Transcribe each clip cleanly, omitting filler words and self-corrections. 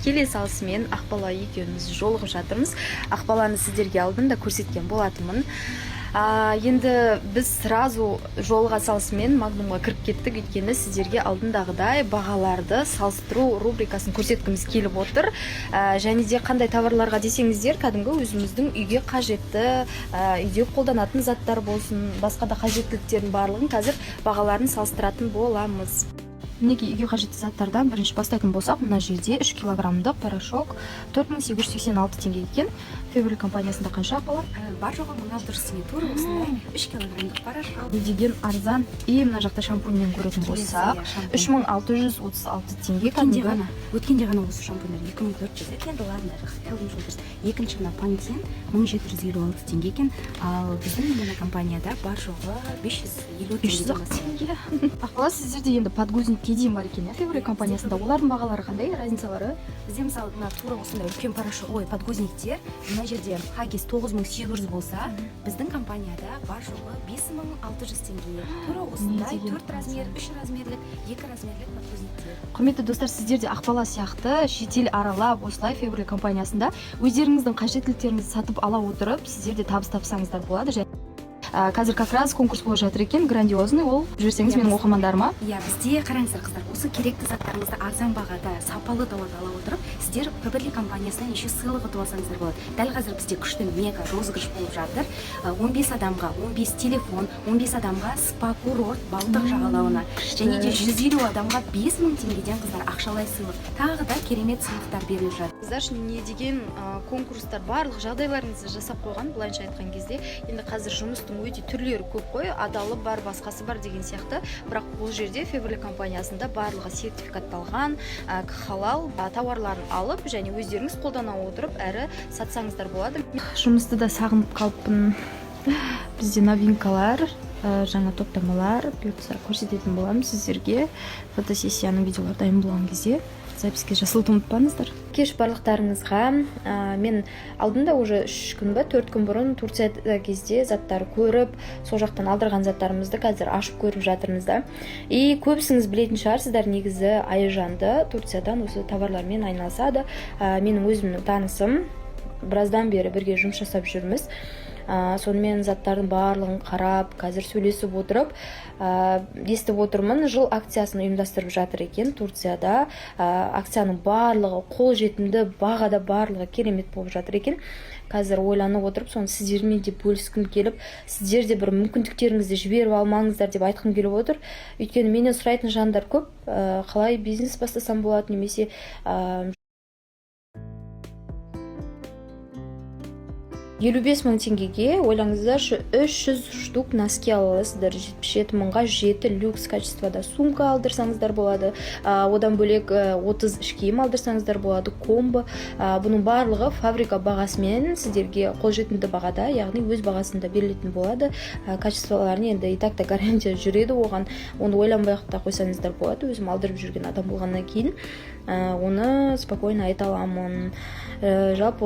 келе салысымен Ақбала екеуміз жолығып жатырмыз. Ақбаланы сіздерге алдында көрсеткен болатынмын. Енді біз сразу жолға салысымен Магнумға кіріп кеттік, өйткені сіздерге алдындағыдай бағаларды салыстыру рубрикасын көрсеткіміз келіп отыр. Және де қандай товарларға десеңіздер, кәдімгі өзіміздің үйге қажетті, үйде қолданатын заттар болсын, басқа да қажеттіліктердің барлығын қазір бағаларын салыстыратын боламыз. Мінекей үйге қажетті заттардан бірінші бастайтын болсақ, мына жерде 3 килограммдық порошок 4886 теңге екен. Фабрик компаниясында қанша Ақбала? Бар жоғы 1600 теңге тура осындай 3 килограммдық порошок. Деген арзан. Мына жақта шампуньмен көретін болсақ, 3636 теңге. Өткенде ғана осы шампуньдар 2400 екен. Екінші мына Pantene 1756 теңге екен. Ал біздің мына компанияда бар жоғы 550 теңге. Ақбала, сіздерде енді подгузникке дейін бар екен, Фабрик компаниясында. Олардың бағалары қандай, разницалары? Бізде мысалы тура осындай үлкен порошок, подгузніктер мына жерде Huggies 9800 болса, біздің компанияда бар жоғы 5600 теңге. Тура осындай 4 размер, 3 размерлік, 2 размерлік подгузниктер. Құрметті достар, сіздерде Ақбала сияқты шетел аралап, осылай Фабрик компаниясында өздеріңіздің қажеттіліктеріңізді сатып ала отырып, сіздерде табыс тапсаңыздар болады. Қазір как раз конкурс болып жатыр екен, грандиозный, ол жүрсеңіз менің оқырмандарыма. Бізде қараңыздар қыздар, осы керекті заттарыңызды арзан бағада, сапалы тауарды ала отырып, сіздер Фабрик компаниясынан неше сыйлық ұтып алсаңыздар болады. Дәл қазір бізде күшті мега розыгрыш болып жатыр. 15 адамға 15 телефон, 15 адамға спа курорт Балтық жағалауына, және де 150 адамға 5000 теңгеден қыздар ақшалай сыйлық. Тағы да керемет сыйлықтар беріліп жатыр. Қыздар, не деген конкурстар, барлық жағдайларыңызды жасап қойған, былайша айтқан кезде. Енді қазір жұмыстың өте түрлері көп қой, адалы бар, басқасы бар деген сияқты. Бірақ бұл жерде Фабрик компаниясында барлығы сертификатталған, халал тауарларын алып, және өздеріңіз қолдана отырып, әрі сатсаңыздар болады. Жұмысты да сағынып қалыппын. Бізде новинкалар, жаңа топтамалар бұйыртса көрсететін боламын сіздерге. Фотосессияның видеолары дайын болған кезде записке жасылды ұмытпаңыздар. Кеш барлықтарыңызға. Мен алдында уже 3 күн ба 4 күн бұрын Турцияда кезде заттар көріп, сол жақтан алдырған заттарымызды қазір ашып көріп жатырмыз да. И көбісіңіз білетін шығарсыздар, негізі Айжанды Турциядан осы товарлармен айналысады. Менің өзімнің танысым, біраздан бері бірге жұмыс жасап жүрміз. Сонымен заттардың барлығын қарап, қазір сөйлесіп отырып, естіп отырмын, жыл акциясын ұйымдастырып жатыр екен Турцияда. Акцияның барлығы қолжетімді, бағада барлығы керемет болып жатыр екен. Қазір ойланып отырып, соны сіздермен де бөліскім келіп, сіздер де бір мүмкіндіктеріңізді жіберіп алмаңыздар деп айтқым келіп отыр. Өйткені менен сұрайтын жандар көп, қалай бизнес бастасам болады, немесе 55 мың теңгеге ойлаңыздар, 300 штук носки аласыздар. 77 мыңға 7 люкс качествода сумка алдырсаңыздар болады. Одан бөлек 30 іш киім алдырсаңыздар болады, комбо. Бұның барлығы фабрика бағасымен сіздерге қолжетімді бағада, яғни өз бағасында берілетін болады. Качестволарын енді и так та гарантия жүреді оған. Оны ойланбай та қойсаңыздар болады. Өзім алдырып жүрген адам болғаннан кейін оны спокойно айта аламын. Жалпы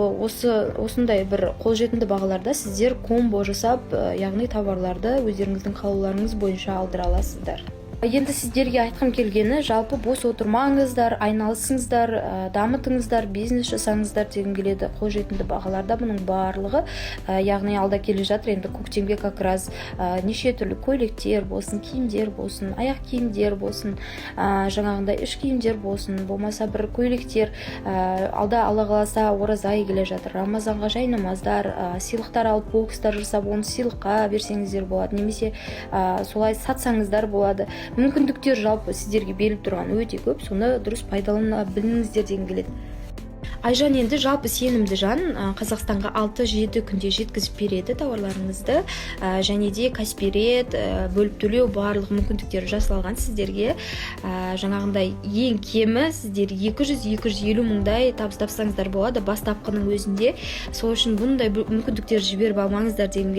осындай бір қолжетімді бағаларда сіздер комбо жасап, яғни товарларды өздеріңіздің қалауларыңыз бойынша алдыра аласыздар. Енді сіздерге айтқым келгені, жалпы бос отырмаңыздар, айналысыңыздар, дамытыңыздар, бизнес жасаңыздар дегім келеді. Қолжетімді бағаларда бұның барлығы, яғни алда келе жатыр. Енді көктемге как раз неше түрлі көйлектер болсын, киімдер болсын, аяқ киімдер болсын, жаңағындай іш киімдер болсын, болмаса бір көйлектер. Алда Алла қаласа ораза айы келе жатыр. Рамазанға жай намаздар, сыйлықтар алып, бокстар жасап, оны сыйлыққа берсеңіздер болады, немесе солай сатсаңыздар болады. Мүмкіндіктер жалпы сіздерге беріліп тұрған өте көп, соны дұрыс пайдалана біліңіздер деген келеді. Айжан енді жалпы сенімді жан, Қазақстанға 6-7 күнде жеткізіп береді тауарларыңызды, және де каспирет, бөліп төлеу барлық мүмкіндіктері жасалған сіздерге. Жаңағындай ең кемі сіздер 200-250 мыңдай табыс тапсаңыздар болады бастапқының өзінде. Сол үшін бұндай мүмкіндіктер жіберіп алмаңыздар деген